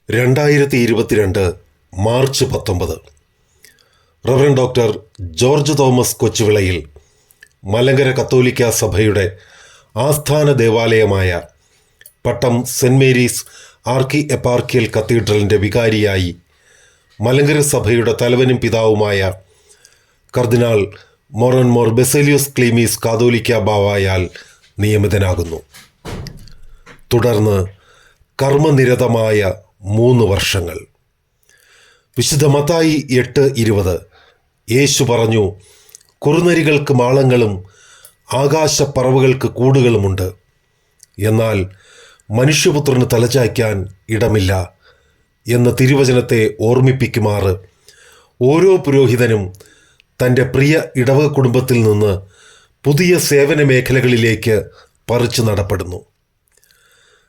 2022 March 19 Reverend doctor George Thomas കൊച്ചുവിളയിൽ മലങ്കര കത്തോലിക്ക സഭയുടെ ആസ്ഥാന ദേവാലയമായ Pattom saint Mary's archeparchial കത്തീഡ്രലിൻ്റെ വികാരിയായി മലങ്കര സഭയുടെ തലവനും പിതാവുമായ കർദിനാൾ മോർ ബെസേലിയോസ് ക്ലീമീസ് കാതോലിക്ക ബാവായാൽ നിയമിതനാകുന്നു. തുടർന്ന് കർമ്മനിരതമായ 3 വർഷങ്ങൾ. വിശുദ്ധ മത്തായി 8:20 യേശു പറഞ്ഞു, കുറുനരികൾക്ക് മാളങ്ങളും ആകാശപ്പറവുകൾക്ക് കൂടുകളുമുണ്ട്, എന്നാൽ മനുഷ്യപുത്രന് തലചായ്ക്കാൻ ഇടമില്ല എന്ന തിരുവചനത്തെ ഓർമ്മിപ്പിക്കുമാറ് ഓരോ പുരോഹിതനും തൻ്റെ പ്രിയ ഇടവക കുടുംബത്തിൽ നിന്ന് പുതിയ സേവന മേഖലകളിലേക്ക് പറിച്ചു നടപ്പെടുന്നു.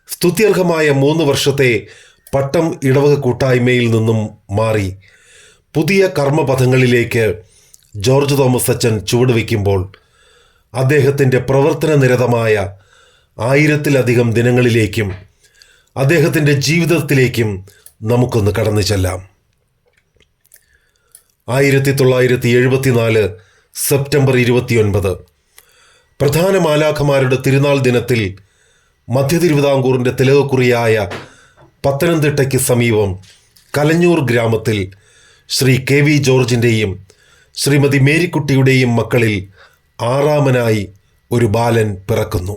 സ്തുത്യർഹമായ 3 വർഷത്തെ പട്ടം ഇടവക കൂട്ടായ്മയിൽ നിന്നും മാറി പുതിയ കർമ്മപഥങ്ങളിലേക്ക് ജോർജ് തോമസ് അച്ഛൻ ചുവടുവയ്ക്കുമ്പോൾ അദ്ദേഹത്തിൻ്റെ പ്രവർത്തന നിരതമായ 1000-ലധികം ദിനങ്ങളിലേക്കും അദ്ദേഹത്തിൻ്റെ ജീവിതത്തിലേക്കും നമുക്കൊന്ന് കടന്നു ചെല്ലാം. 1974 സെപ്റ്റംബർ 29 പ്രധാന മാലാഖമാരുടെ തിരുനാൾ ദിനത്തിൽ മധ്യ തിരുവിതാംകൂറിൻ്റെ തിലകക്കുറിയായ പത്തനംതിട്ടയ്ക്ക് സമീപം കലഞ്ഞൂർ ഗ്രാമത്തിൽ ശ്രീ KV ജോർജിൻ്റെയും ശ്രീമതി മേരിക്കുട്ടിയുടെയും മക്കളിൽ 6ാമനായി ഒരു ബാലൻ പിറക്കുന്നു.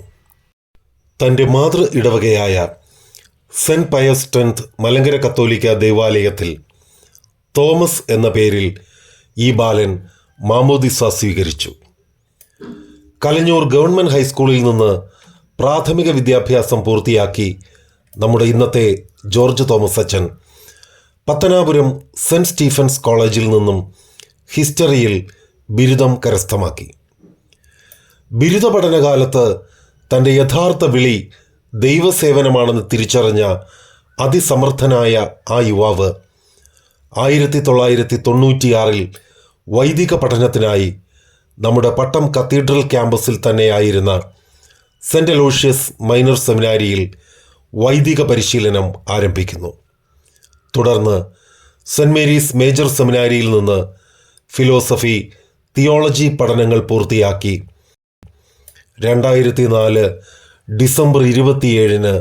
തൻ്റെ മാതൃ ഇടവകയായ സെൻറ് പയസ് 10th മലങ്കര കത്തോലിക്ക ദേവാലയത്തിൽ തോമസ് എന്ന പേരിൽ ഈ ബാലൻ മാമോദിസ സ്വീകരിച്ചു. കലഞ്ഞൂർ ഗവൺമെൻറ് ഹൈസ്കൂളിൽ നിന്ന് പ്രാഥമിക വിദ്യാഭ്യാസം പൂർത്തിയാക്കി നമ്മുടെ ഇന്നത്തെ ജോർജ് തോമസ് അച്ഛൻ പത്തനാപുരം സെൻറ് സ്റ്റീഫൻസ് കോളേജിൽ നിന്നും ഹിസ്റ്ററിയിൽ ബിരുദം കരസ്ഥമാക്കി. ബിരുദ പഠനകാലത്ത് തൻ്റെ യഥാർത്ഥ വിളി ദൈവസേവനമാണെന്ന് തിരിച്ചറിഞ്ഞ അതിസമർത്ഥനായ ആ യുവാവ് 1996 വൈദിക പഠനത്തിനായി നമ്മുടെ പട്ടം കത്തീഡ്രൽ ക്യാമ്പസിൽ തന്നെയായിരുന്ന സെൻറ് അലോഷ്യസ് മൈനർ സെമിനാരിയിൽ വൈദിക പരിശീലനം ആരംഭിക്കുന്നു. തുടർന്ന് സെൻറ് മേരീസ് മേജർ സെമിനാരിയിൽ നിന്ന് ഫിലോസഫി, തിയോളജി പഠനങ്ങൾ പൂർത്തിയാക്കി 2004 ഡിസംബർ 27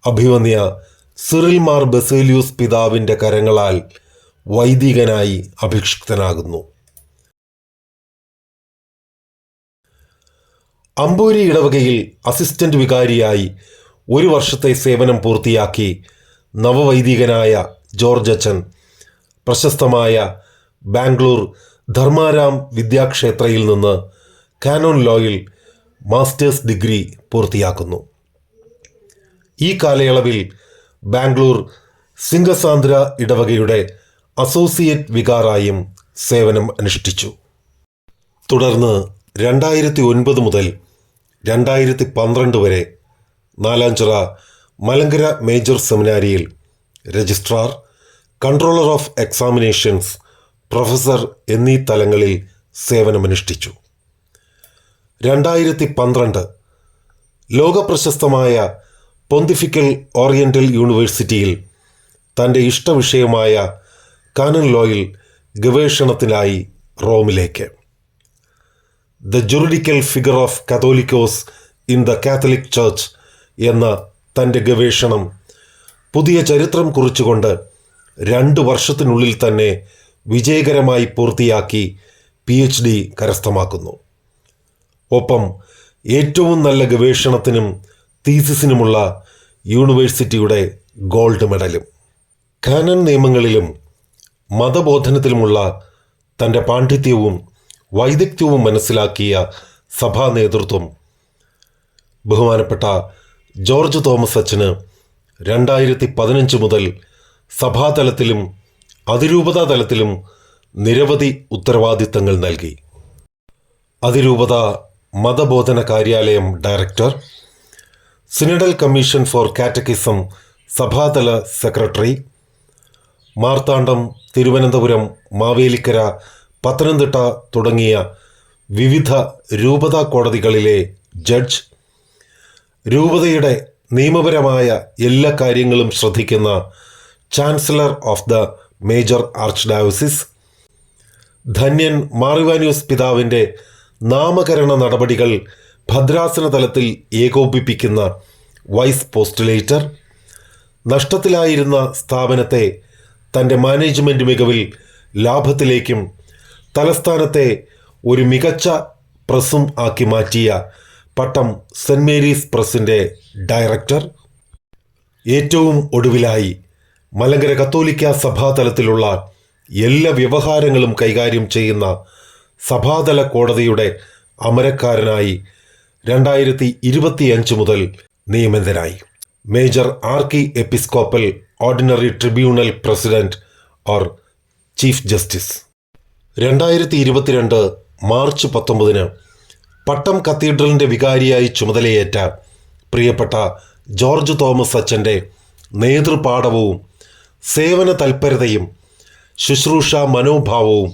അഭിവന്യ സിറിൽ മാർ ബസേലിയൂസ് പിതാവിൻ്റെ കരങ്ങളാൽ വൈദികനായി അഭിഷിക്തനാകുന്നു. അമ്പൂരി ഇടവകയിൽ അസിസ്റ്റന്റ് വികാരിയായി 1 വർഷത്തെ സേവനം പൂർത്തിയാക്കി നവവൈദികനായ ജോർജ് അച്ഛൻ പ്രശസ്തമായ ബാംഗ്ലൂർ ധർമാരാം വിദ്യാക്ഷേത്രയിൽ നിന്ന് കാനോൻ ലോയിൽ മാസ്റ്റേഴ്സ് ഡിഗ്രി പൂർത്തിയാക്കുന്നു. ഈ കാലയളവിൽ ബാംഗ്ലൂർ സിംഗസാന്ദ്ര ഇടവകയുടെ അസോസിയേറ്റ് വികാറായും സേവനം അനുഷ്ഠിച്ചു. തുടർന്ന് 2009 മുതൽ 2012 വരെ നാലാഞ്ചിറ മലങ്കര മേജർ സെമിനാരിയിൽ registrar, controller of examinations, professor എന്നീ തലങ്ങളിൽ സേവനമനുഷ്ഠിച്ചു. 2012 ലോകപ്രശസ്തമായ പൊന്തിഫിക്കൽ ഓറിയൻ്റൽ യൂണിവേഴ്സിറ്റിയിൽ തൻ്റെ ഇഷ്ടവിഷയമായ കാനൻ ലോയിൽ ഗവേഷണത്തിനായി റോമിലേക്ക്. The juridical figure of catholicos in the catholic church എന്ന തൻ്റെ ഗവേഷണം പുതിയ ചരിത്രം കുറിച്ചുകൊണ്ട് 2 വർഷത്തിനുള്ളിൽ തന്നെ വിജയകരമായി പൂർത്തിയാക്കി PhD കരസ്ഥമാക്കുന്നു. ഒപ്പം ഏറ്റവും നല്ല ഗവേഷണത്തിനും തീസിസിനുമുള്ള യൂണിവേഴ്സിറ്റിയുടെ ഗോൾഡ് മെഡലും. കാനൻ നിയമങ്ങളിലും മതബോധനത്തിലുമുള്ള തൻ്റെ പാണ്ഡിത്യവും വൈദഗ്ധ്യവും മനസ്സിലാക്കിയ സഭാ നേതൃത്വം ബഹുമാനപ്പെട്ട ജോർജ് തോമസ് അച്ഛന് 2015 മുതൽ സഭാതലത്തിലും അതിരൂപതാ തലത്തിലും നിരവധി ഉത്തരവാദിത്തങ്ങൾ നൽകി. അതിരൂപത മതബോധന കാര്യാലയം director, synodal commission for catechism സഭാതല സെക്രട്ടറി, മാർത്താണ്ഡം, തിരുവനന്തപുരം, മാവേലിക്കര, പത്തനംതിട്ട തുടങ്ങിയ വിവിധ രൂപതാ കോടതികളിലെ ജഡ്ജ്, രൂപതയുടെ നിയമപരമായ എല്ലാ കാര്യങ്ങളും ശ്രദ്ധിക്കുന്ന chancellor of the major archdiocese, ധന്യൻ മാറിവാനിയോസ് പിതാവിൻ്റെ നാമകരണ നടപടികൾ ഭദ്രാസന തലത്തിൽ ഏകോപിപ്പിക്കുന്ന വൈസ് പോസ്റ്റുലേറ്റർ, നഷ്ടത്തിലായിരുന്ന സ്ഥാപനത്തെ തൻ്റെ മാനേജ്മെൻറ്റ് മികവിൽ ലാഭത്തിലേക്കും തലസ്ഥാനത്തെ ഒരു മികച്ച പ്രസ്സും ആക്കി മാറ്റിയ പട്ടം സെൻറ് മേരീസ് പ്രസ്സിൻ്റെ ഡയറക്ടർ, ഏറ്റവും ഒടുവിലായി മലങ്കര കത്തോലിക്ക സഭാതലത്തിലുള്ള എല്ലാ വ്യവഹാരങ്ങളും കൈകാര്യം ചെയ്യുന്ന സഭാതല കോടതിയുടെ അമരക്കാരനായി 2025 മുതൽ നിയമിതനായി. Major archiepiscopal ordinary tribunal president or chief justice. 2022 March 19 Pattom കത്തീഡ്രലിൻ്റെ വികാരിയായി ചുമതലയേറ്റ പ്രിയപ്പെട്ട ജോർജ് തോമസ് അച്ഛൻ്റെ നേതൃപാടവവും സേവന തൽപരതയും ശുശ്രൂഷ മനോഭാവവും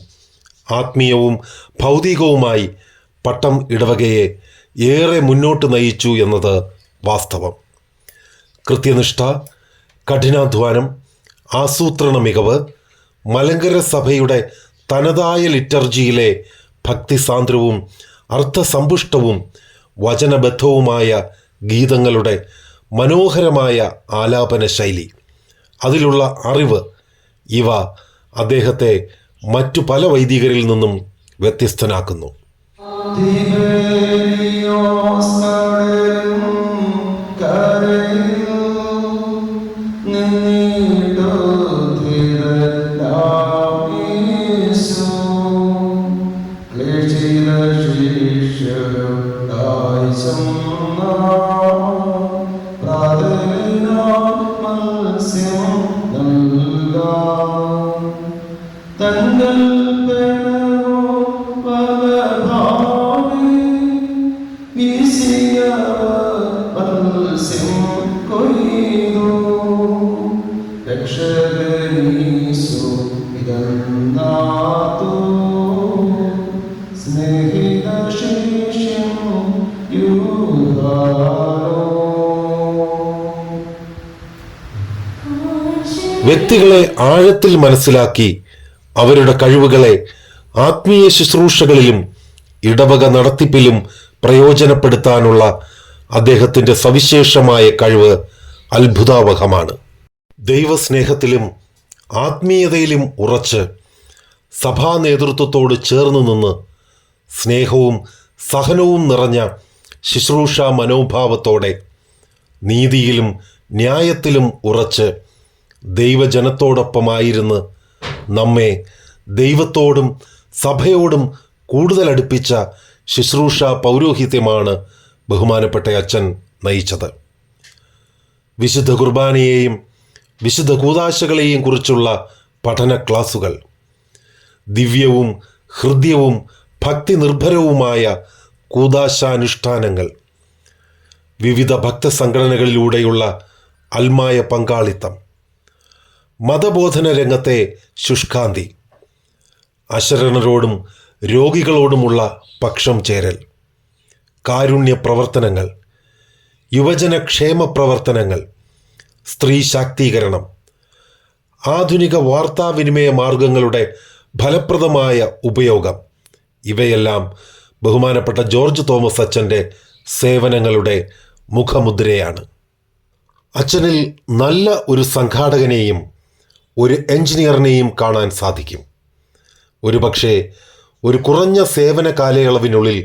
ആത്മീയവും ഭൗതികവുമായി പട്ടം ഇടവകയെ ഏറെ മുന്നോട്ട് നയിച്ചു എന്നത് വാസ്തവം. കൃത്യനിഷ്ഠ, കഠിനാധ്വാനം, ആസൂത്രണ മികവ്, മലങ്കര സഭയുടെ തനതായ ലിറ്റർജിയിലെ ഭക്തിസാന്ദ്രവും അർത്ഥസമ്പുഷ്ടവും വചനബദ്ധവുമായ ഗീതങ്ങളുടെ മനോഹരമായ ആലാപന ശൈലി, അതിലുള്ള അറിവ്, ഇവ അദ്ദേഹത്തെ മറ്റു പല വൈദികരിൽ നിന്നും വ്യത്യസ്തനാക്കുന്നു. വ്യക്തികളെ ആഴത്തിൽ മനസ്സിലാക്കി അവരുടെ കഴിവുകളെ ആത്മീയ ശുശ്രൂഷകളിലും ഇടവക നടത്തിപ്പിലും പ്രയോജനപ്പെടുത്താനുള്ള അദ്ദേഹത്തിൻ്റെ സവിശേഷമായ കഴിവ് അത്ഭുതാവഹമാണ്. ദൈവസ്നേഹത്തിലും ആത്മീയതയിലും ഉറച്ച് സഭാ നേതൃത്വത്തോട് ചേർന്നു നിന്ന് സ്നേഹവും സഹനവും നിറഞ്ഞ ശുശ്രൂഷ മനോഭാവത്തോടെ നീതിയിലും ന്യായത്തിലും ഉറച്ച് ദൈവജനത്തോടൊപ്പമായിരുന്ന് നമ്മെ ദൈവത്തോടും സഭയോടും കൂടുതൽ അടുപ്പിച്ച ശുശ്രൂഷ പൗരോഹിത്യമാണ് ബഹുമാനപ്പെട്ട അച്ഛൻ നയിച്ചത്. വിശുദ്ധ കുർബാനയെയും വിശുദ്ധ കൂദാശകളെയും കുറിച്ചുള്ള പഠന ക്ലാസുകൾ, ദിവ്യവും ഹൃദ്യവും ഭക്തി നിർഭരവുമായ കൂദാശാനുഷ്ഠാനങ്ങൾ, വിവിധ ഭക്തസംഘടനകളിലൂടെയുള്ള അൽമായ പങ്കാളിത്തം, മതബോധന രംഗത്തെ ശുഷ്കാന്തി, അശരണരോടും രോഗികളോടുമുള്ള പക്ഷം ചേരൽ, കാരുണ്യ പ്രവർത്തനങ്ങൾ, യുവജനക്ഷേമ പ്രവർത്തനങ്ങൾ, സ്ത്രീ ശാക്തീകരണം, ആധുനിക വാർത്താവിനിമയ മാർഗങ്ങളുടെ ഫലപ്രദമായ ഉപയോഗം, ഇവയെല്ലാം ബഹുമാനപ്പെട്ട ജോർജ് തോമസ് അച്ഛൻ്റെ സേവനങ്ങളുടെ മുഖമുദ്രയാണ്. അച്ഛനിൽ നല്ല ഒരു സംഘാടകനെയും ഒരു എഞ്ചിനീയറിനെയും കാണാൻ സാധിക്കും. ഒരുപക്ഷെ ഒരു കുറഞ്ഞ സേവന കാലയളവിനുള്ളിൽ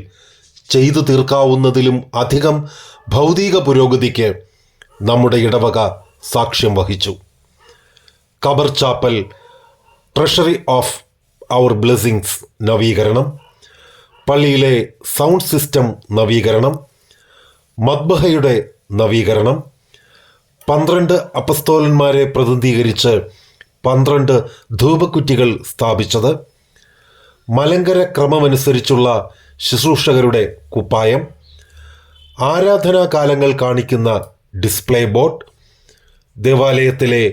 ചെയ്തു തീർക്കാവുന്നതിലും അധികം ഭൗതിക പുരോഗതിക്ക് നമ്മുടെ ഇടവക സാക്ഷ്യം വഹിച്ചു. ഖബർ chapel, treasury of our blessings നവീകരണം, പള്ളിയിലെ സൗണ്ട് സിസ്റ്റം നവീകരണം, മദ്ബഹയുടെ നവീകരണം, 12 അപ്പസ്തോലന്മാരെ പ്രതിനിധീകരിച്ച് 12 ധൂപക്കുറ്റികൾ സ്ഥാപിച്ചത്, മലങ്കര ക്രമമനുസരിച്ചുള്ള ശുശ്രൂഷകരുടെ കുപ്പായം, ആരാധനാകാലങ്ങൾ കാണിക്കുന്ന ഡിസ്പ്ലേ ബോർഡ്, ദേവാലയത്തിലെ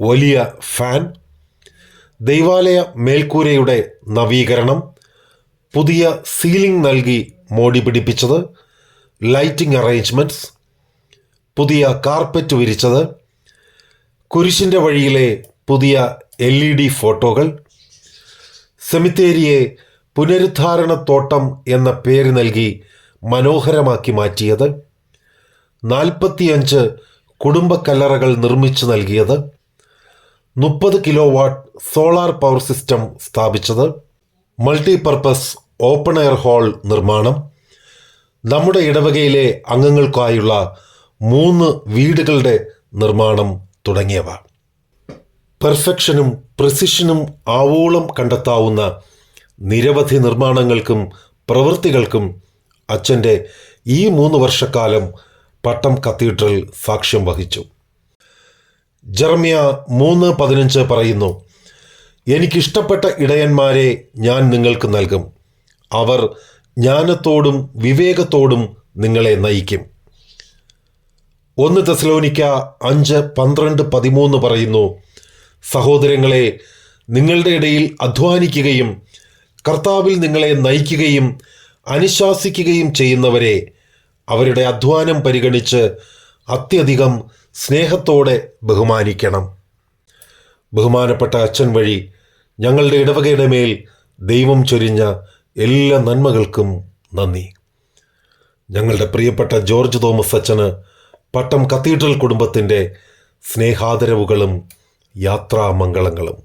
വലിയ ഫാൻ, ദൈവാലയ മേൽക്കൂരയുടെ നവീകരണം, പുതിയ സീലിംഗ് നൽകി മോടി പിടിപ്പിച്ചത്, ലൈറ്റിംഗ് അറേഞ്ച്മെൻറ്റ്സ്, പുതിയ കാർപ്പറ്റ് വിരിച്ചത്, കുരിശിൻ്റെ വഴിയിലെ പുതിയ LED ഫോട്ടോകൾ, സെമിത്തേരിയെ പുനരുദ്ധാരണത്തോട്ടം എന്ന പേര് നൽകി മനോഹരമാക്കി മാറ്റിയത്, 45 കുടുംബക്കല്ലറകൾ നിർമ്മിച്ചു നൽകിയത്, 30 കിലോവാട്ട് സോളാർ പവർ സിസ്റ്റം സ്ഥാപിച്ചത്, മൾട്ടിപർപ്പസ് ഓപ്പൺ എയർ ഹാൾ നിർമ്മാണം, നമ്മുടെ ഇടവകയിലെ അംഗങ്ങൾക്കായുള്ള 3 വീടുകളുടെ നിർമ്മാണം തുടങ്ങിയവ. പെർഫെക്ഷനും പ്രിസിഷനും ആവോളം കണ്ടെത്താവുന്ന നിരവധി നിർമ്മാണങ്ങൾക്കും പ്രവൃത്തികൾക്കും അച്ഛൻ്റെ ഈ 3 വർഷക്കാലം പട്ടം കത്തീഡ്രൽ സാക്ഷ്യം വഹിച്ചു. ജെറമ്യ 3:15 പറയുന്നു, എനിക്കിഷ്ടപ്പെട്ട ഇടയന്മാരെ ഞാൻ നിങ്ങൾക്ക് നൽകും, അവർ ജ്ഞാനത്തോടും വിവേകത്തോടും നിങ്ങളെ നയിക്കും. 1 തെസ്സലോനിക്ക 5:12-13 പറയുന്നു, സഹോദരങ്ങളെ, നിങ്ങളുടെ ഇടയിൽ അധ്വാനിക്കുകയും കർത്താവിൽ നിങ്ങളെ നയിക്കുകയും അനുശാസിക്കുകയും ചെയ്യുന്നവരെ അവരുടെ അധ്വാനം പരിഗണിച്ച് അത്യധികം സ്നേഹത്തോടെ ബഹുമാനിക്കണം. ബഹുമാനപ്പെട്ട അച്ഛൻ വഴി ഞങ്ങളുടെ ഇടവകയുടെ മേൽ ദൈവം ചൊരിഞ്ഞ എല്ലാ നന്മകൾക്കും നന്ദി. ഞങ്ങളുടെ പ്രിയപ്പെട്ട ജോർജ് തോമസ് അച്ഛന് പട്ടം കത്തീഡ്രൽ കുടുംബത്തിൻ്റെ സ്നേഹാദരവുകളും യാത്രാമംഗളങ്ങളും.